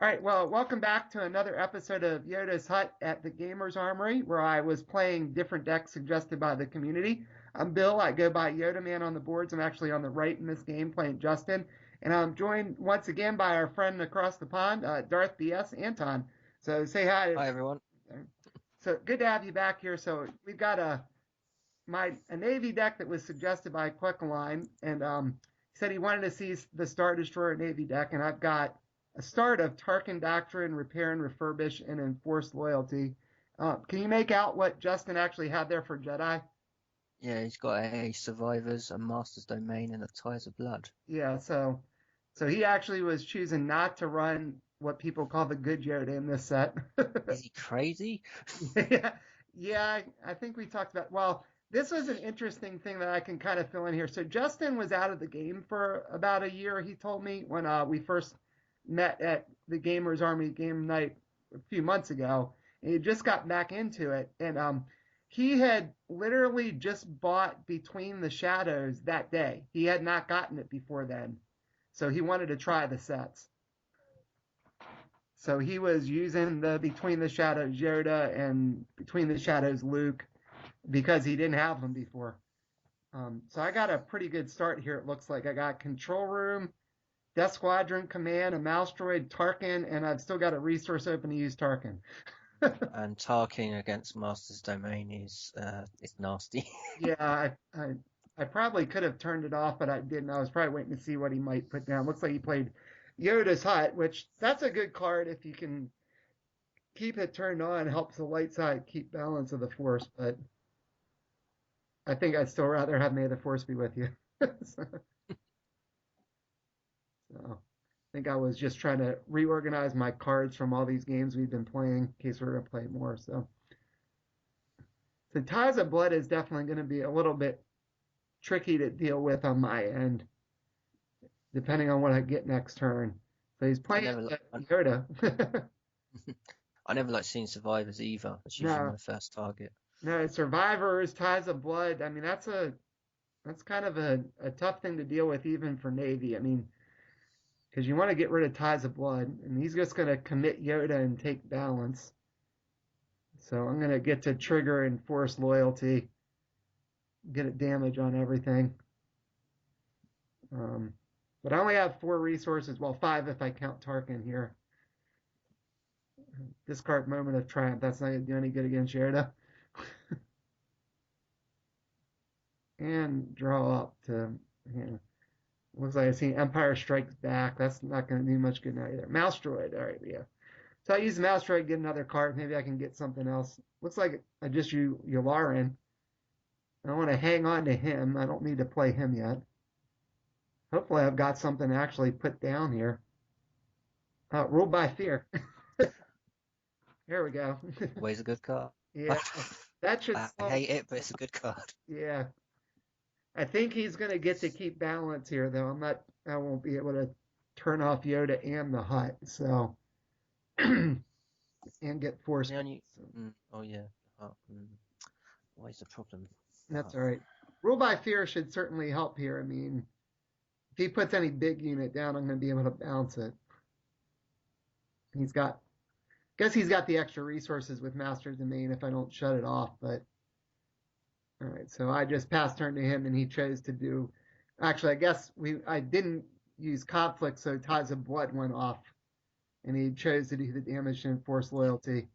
All right, well, welcome back to another episode of Yoda's Hut at the Gamer's Armory, where I was playing different decks suggested by the community. I'm Bill. I go by Yodaman on the boards. I'm actually on the right in this game playing Justin. And I'm joined once again by our friend across the pond, Darth BS Anton. So say hi. Hi everyone. So good to have you back here. So we've got a Navy deck that was suggested by Quickaline, and he said he wanted to see the Star Destroyer Navy deck, and I've got a start of Tarkin Doctrine, Repair and Refurbish, and Enforced Loyalty. Can you make out what Justin actually had there for Jedi? Yeah, he's got a Survivors, a Master's Domain, and a Ties of Blood. Yeah, so he actually was choosing not to run what people call the good Yoda in this set. Is he crazy? Yeah, yeah, I think we talked about. Well, this was an interesting thing that I can kind of fill in here. So Justin was out of the game for about a year. He told me when we first met at the Gamers Army game night a few months ago. And he just got back into it, and he had literally just bought Between the Shadows that day. He had not gotten it before then, so he wanted to try the sets. So he was using the Between the Shadows Yoda and Between the Shadows Luke because he didn't have them before. So I got a pretty good start here. It looks like I got Control Room, Death Squadron Command, a Mouse Droid, Tarkin, and I've still got a resource open to use Tarkin. And Tarkin against Master's Domain is nasty. Yeah, I probably could have turned it off, but I didn't. I was probably waiting to see what he might put down. Looks like he played Yoda's Hut, which that's a good card if you can keep it turned on. Helps the light side keep balance of the Force, but I think I'd still rather have May the Force be with you. so, so I think I was just trying to reorganize my cards from all these games we've been playing in case we're gonna play more. So Ties of Blood is definitely going to be a little bit tricky to deal with on my end, depending on what I get next turn. So he's I playing never, Yoda. I never like seeing Survivors either. It's usually no, my first target. no, Survivors, Ties of Blood. I mean, that's kind of a tough thing to deal with even for Navy. I mean, because you want to get rid of Ties of Blood, and he's just going to commit Yoda and take balance. So I'm going to get to trigger and force loyalty, get a damage on everything. Um, but I only have 4 resources. Well, 5 if I count Tarkin here. Discard Moment of Triumph. That's not going to do any good against Yoda. And draw up to. Yeah. Looks like I see Empire Strikes Back. That's not going to do much good now either. Mouse Droid. All right, yeah. So I use the Mouse Droid, get another card. Maybe I can get something else. Looks like I just use Yularen. I want to hang on to him. I don't need to play him yet. Hopefully I've got something to actually put down here. Ruled by Fear. Here we go. Always a good card. Yeah, that should I solve. hate it, but it's a good card. Yeah, I think he's gonna get to keep balance here, though. I'm not. I won't be able to turn off Yoda and the hut, so and get force. The only, oh yeah, what is the problem? That's all right. Rule by Fear should certainly help here. I mean, if he puts any big unit down, I'm gonna be able to bounce it. He's got. Guess he's got the extra resources with Master Domain if I don't shut it off, but all right, so I just passed turn to him, and he chose to do. Actually, I guess I didn't use conflict, so Ties of Blood went off, and he chose to do the damage to enforce loyalty.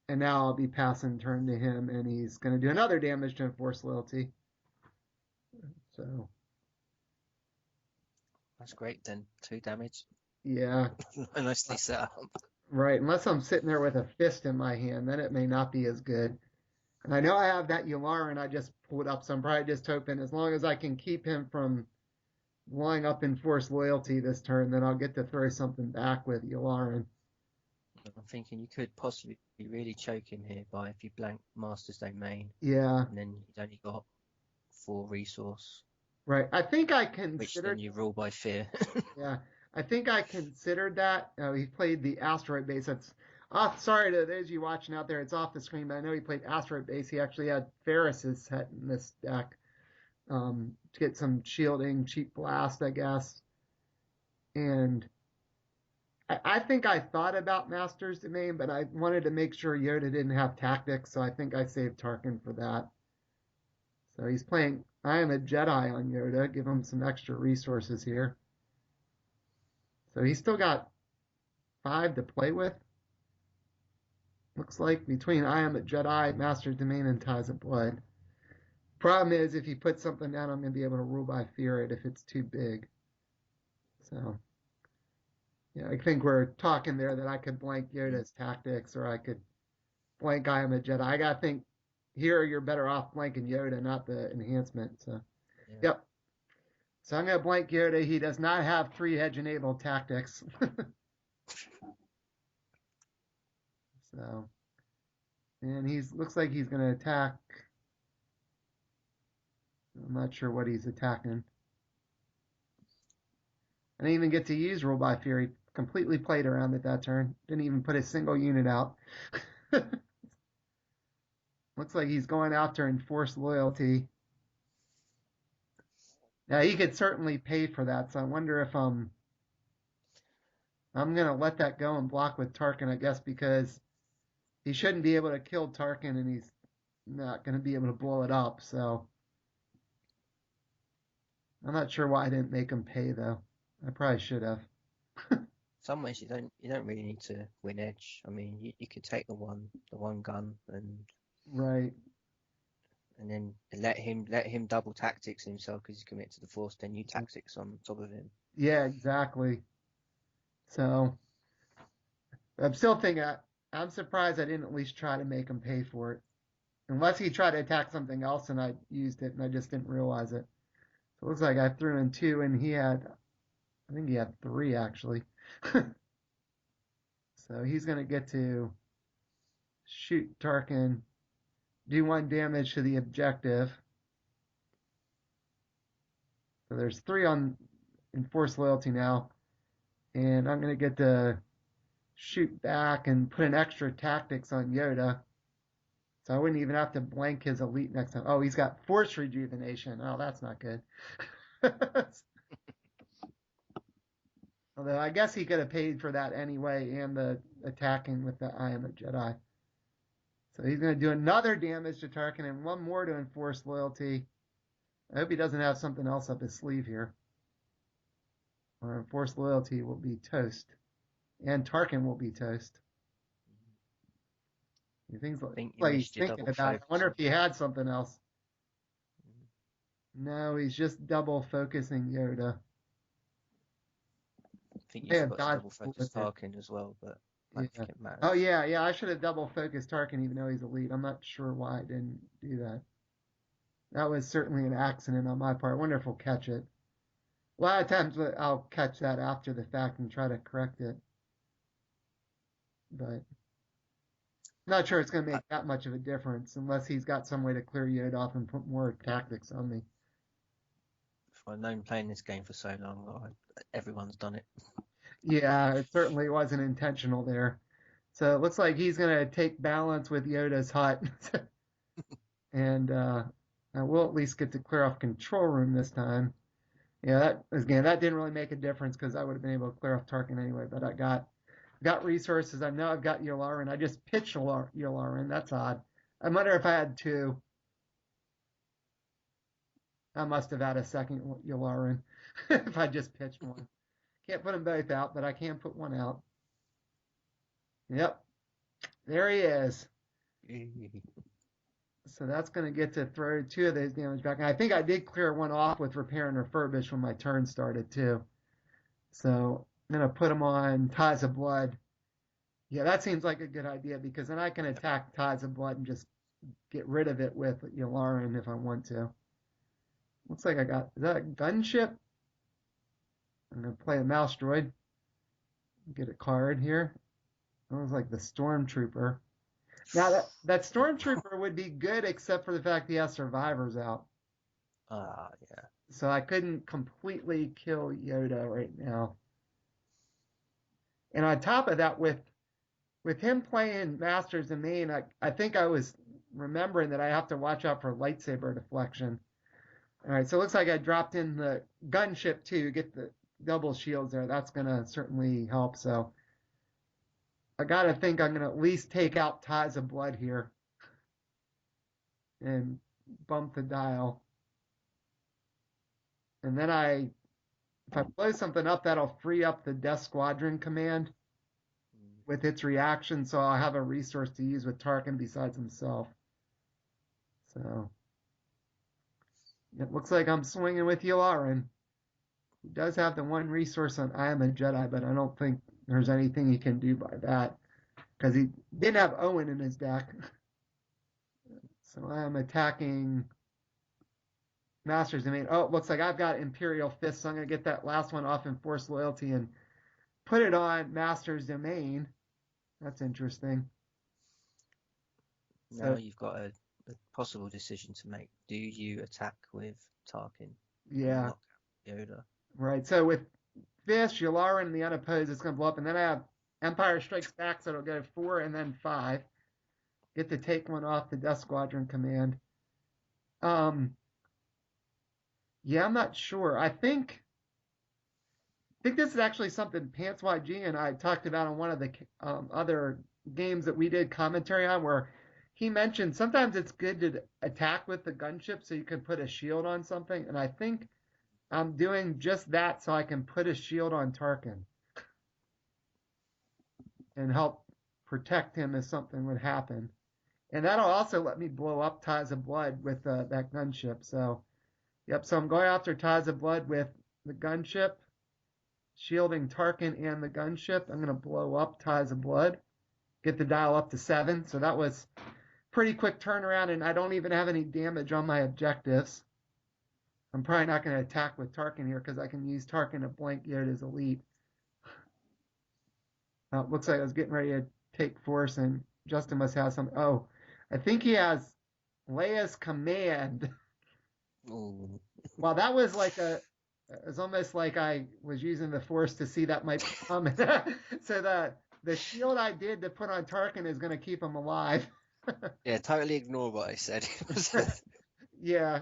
And now I'll be passing turn to him, and he's going to do another damage to enforce loyalty. So That's great then. 2 damage. yeah, Nicely set up. right. Unless I'm sitting there with a fist in my hand, then it may not be as good. And I know I have that Yularen I just pulled up, so I'm probably just hoping as long as I can keep him from blowing up enforced loyalty this turn, then I'll get to throw something back with Yularen. I'm thinking you could possibly really choke him here by if you blank Master's Domain, Yeah, and then you've only got 4 resource, right. I think I which then considered, you rule by fear. yeah, I think I considered that. He played the asteroid base. That's off. Sorry to those of you watching out there. It's off the screen, but I know he played asteroid base. He actually had Ferris's set in this deck to get some shielding, cheap blast, I guess. And I think I thought about Master's Domain, but I wanted to make sure Yoda didn't have tactics, so I think I saved Tarkin for that. So he's playing I am a Jedi on Yoda, give him some extra resources here. So he's still got 5 to play with. Looks like between I am a Jedi, Master's Domain, and Ties of Blood. Problem is, if you put something down, I'm going to be able to rule by fear it if it's too big. So, yeah, I think we're talking there that I could blank Mm. Yoda's tactics or I could blank I am a Jedi. I got to think here you're better off blanking Yoda, not the enhancement. So, Yeah. yep. So I'm going to blank Yoda. He does not have 3-hedge enabled tactics. So, and he's looks like he's going to attack. I'm not sure what he's attacking. I didn't even get to use Rule by Fear. He completely played around it that turn. Didn't even put a single unit out. Looks like he's going after Enforced Loyalty. Now he could certainly pay for that, so I wonder if I'm gonna let that go and block with Tarkin, I guess, because he shouldn't be able to kill Tarkin and he's not gonna be able to blow it up, so I'm not sure why I didn't make him pay though. I probably should have. Some ways you don't really need to win edge. I mean, you could take the one gun Right. and then let him double tactics himself because he's committed to the force. Then you tactics on top of him. Yeah, exactly. So I'm still thinking I'm surprised I didn't at least try to make him pay for it. Unless he tried to attack something else and I used it and I just didn't realize it. So it looks like I threw in 2 and I think he had 3 actually. So he's going to get to shoot Tarkin, do 1 damage to the objective. So there's 3 on Enforced Loyalty now. And I'm going to get to shoot back and put an extra tactics on Yoda. So I wouldn't even have to blank his elite next time. Oh, he's got Force Rejuvenation. Oh, that's not good. Although I guess he could have paid for that anyway and the attacking with the I am a Jedi. So he's going to do another damage to Tarkin and 1 more to enforce loyalty. I hope he doesn't have something else up his sleeve here. Or enforce loyalty will be toast. And Tarkin will be toast. He thinks I think you like he's missed your thinking double about it. I wonder focus. if he had something else. No, he's just double focusing Yoda. I think you May have forgot to dodged double with focus it. Tarkin as well, but I don't Yeah. think it Oh matters. yeah, yeah. I should have double focused Tarkin even though he's elite. I'm not sure why I didn't do that. That was certainly an accident on my part. I wonder if we'll catch it. A lot of times I'll catch that after the fact and try to correct it, but not sure it's going to I, make that much of a difference unless he's got some way to clear Yoda off and put more tactics on me. I've known playing this game for so long, everyone's done it. Yeah, it certainly wasn't intentional there. So it looks like he's going to take balance with Yoda's hut. And we'll at least get to clear off control room this time. Yeah, that didn't really make a difference because I would have been able to clear off Tarkin anyway. But I got resources. I know I've got Yularen. I just pitched Yularen. That's odd. I wonder if I had 2. I must have had a second Yularen if I just pitched 1. Can't put them both out, but I can put 1 out. Yep, there he is. So that's going to get to throw 2 of those damage back. And I think I did clear 1 off with repair and refurbish when my turn started too. So I'm going to put them on Ties of Blood. Yeah, that seems like a good idea because then I can attack Ties of Blood and just get rid of it with Yularen if I want to. Looks like is that a gunship? I'm going to play a mouse droid. Get a card here. That was like the Stormtrooper. Now that Stormtrooper would be good except for the fact he has survivors out. Yeah. So I couldn't completely kill Yoda right now. And on top of that, with him playing Masters and Main, I think I was remembering that I have to watch out for lightsaber deflection. All right, so it looks like I dropped in the gunship too, get the double shields there. That's gonna certainly help. So I gotta think I'm gonna at least take out Ties of Blood here and bump the dial. And then if I blow something up, that'll free up the Death Squadron command Mm. with its reaction, so I'll have a resource to use with Tarkin besides himself. So it looks like I'm swinging with Yularen. He does have the one resource on I Am a Jedi, but I don't think there's anything he can do by that because he didn't have Owen in his deck. So I'm attacking Master's Domain. Oh, it looks like I've got Imperial Fist, so I'm going to get that last one off in Force Loyalty and put it on Master's Domain. That's interesting. Now So, you've got a possible decision to make. Do you attack with Tarkin and yeah, knock out Yoda? right. So with Fist, Yularen, and the Unopposed, it's going to blow up. And then I have Empire Strikes Back, so it'll go 4 and then 5. Get to take one off the Death Squadron command. Um, yeah, I'm not sure. I think this is actually something Pants YG and I talked about on one of the other games that we did commentary on, where he mentioned sometimes it's good to attack with the gunship so you can put a shield on something. And I think I'm doing just that so I can put a shield on Tarkin and help protect him if something would happen. And that'll also let me blow up Ties of Blood with that gunship. So, yep. So I'm going after Ties of Blood with the gunship, shielding Tarkin and the gunship. I'm going to blow up Ties of Blood, get the dial up to 7. So that was pretty quick turnaround, and I don't even have any damage on my objectives. I'm probably not going to attack with Tarkin here because I can use Tarkin to blank Yoda's elite. Looks like I was getting ready to take Force, and Justin must have some. Oh, I think he has Leia's command. Ooh. Well, that was like it's almost like I was using the Force to see that might come. So the shield I did to put on Tarkin is going to keep him alive. Yeah, totally ignore what I said. Yeah.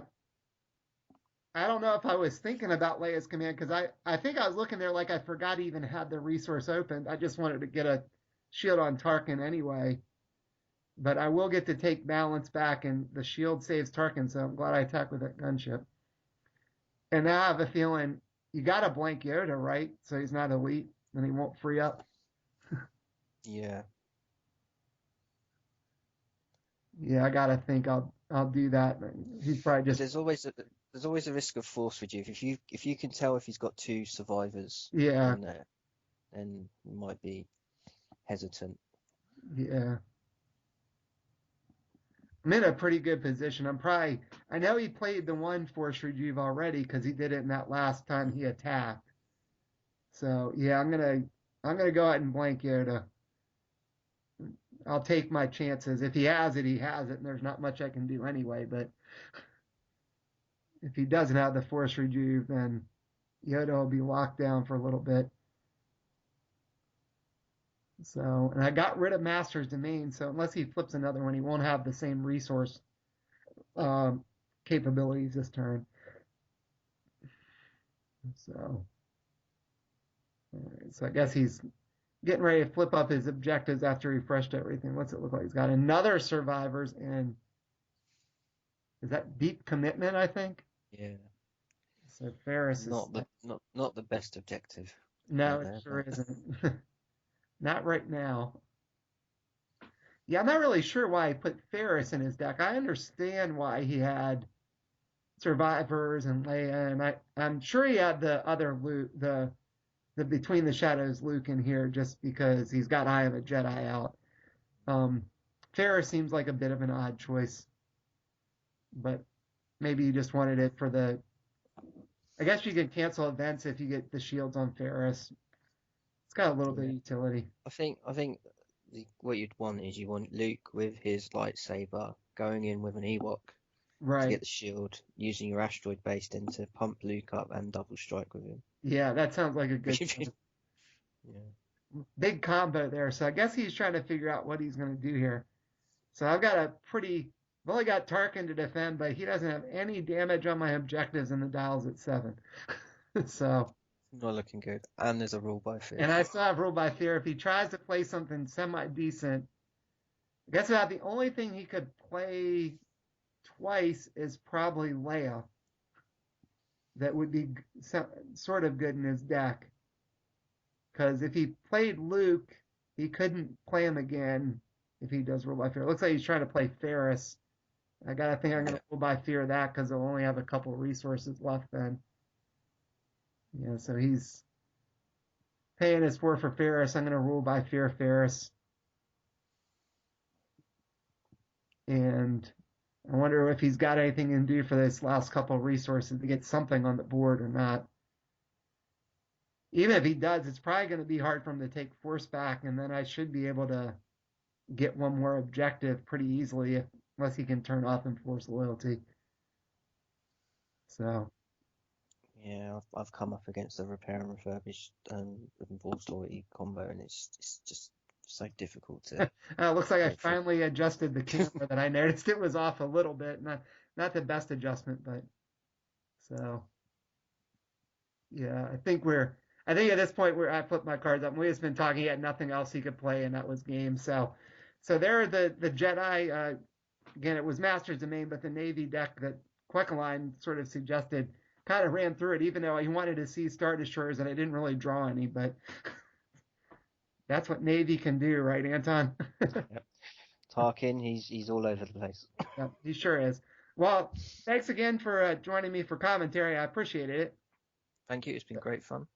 I don't know if I was thinking about Leia's command because I think I was looking there like I forgot he even had the resource open. I just wanted to get a shield on Tarkin anyway. But I will get to take balance back, and the shield saves Tarkin, so I'm glad I attacked with that gunship. And now I have a feeling you got to blank Yoda, right? So he's not elite, and he won't free up. Yeah. Yeah, I gotta think I'll do that. He's probably Because just there's always a risk of force reduce. If you can tell if he's got two survivors yeah, in there, then you might be hesitant. yeah. I'm in a pretty good position. I know he played the one Force Rejuve already because he did it in that last time he attacked. So yeah, I'm gonna go ahead and blank Yoda. I'll take my chances. If he has it, he has it, and there's not much I can do anyway. But if he doesn't have the Force Rejuve, then Yoda will be locked down for a little bit. So, and I got rid of Master's Domain, so unless he flips another one, he won't have the same resource um, capabilities this turn. So, all right, so I guess he's getting ready to flip up his objectives after he refreshed everything. What's it look like? He's got another survivors, and is that deep commitment? I think. Yeah. So Ferris is Not the best objective no, out it there, sure but isn't. Not right now. Yeah, I'm not really sure why he put Ferris in his deck. I understand why he had survivors and Leia, and I'm sure he had the other Luke, the Between the Shadows Luke in here just because he's got Eye of a Jedi out. Um, Ferris seems like a bit of an odd choice, but maybe you just wanted it for the. I guess you can cancel events if you get the shields on Ferris. It's got a little bit yeah. of utility. I think what you'd want is you want Luke with his lightsaber going in with an Ewok to Right. get the shield, using your asteroid base then to pump Luke up and double strike with him. Yeah, that sounds like a good plan. Yeah. Big combo there. So I guess he's trying to figure out what he's going to do here. So I've only got Tarkin to defend, but he doesn't have any damage on my objectives, and the dial's at 7. So Not looking good. And there's a rule by fear. And I still have rule by fear. If he tries to play something semi decent, I guess about the only thing he could play twice is probably Leia. That would be sort of good in his deck. Because if he played Luke, he couldn't play him again if he does rule by fear. It looks like he's trying to play Ferris. I gotta think I'm gonna rule by fear that because he'll only have a couple resources left then. Yeah, so he's paying his four for Ferris. I'm gonna rule by fear Ferris. And I wonder if he's got anything to do for this last couple resources to get something on the board or not. Even if he does, it's probably going to be hard for him to take force back, and then I should be able to get one more objective pretty easily, unless he can turn off enforce loyalty. So. Yeah, I've come up against the repair and refurbish enforced loyalty combo, and it's just so difficult to. It looks like I finally adjusted the camera that I noticed it was off a little bit. Not the best adjustment, but so yeah, I think at this point where I flipped my cards up. We just been talking. He had nothing else he could play, and that was game. So there are the Jedi. Again, it was Masters Domain, but the Navy deck that Queckeline sort of suggested kind of ran through it, even though he wanted to see Star Destroyers, and I didn't really draw any. But that's what Navy can do, right, Anton? Yep. Tarkin, he's all over the place. Yep, he sure is. Well, thanks again for joining me for commentary. I appreciated it. Thank you. It's been great fun.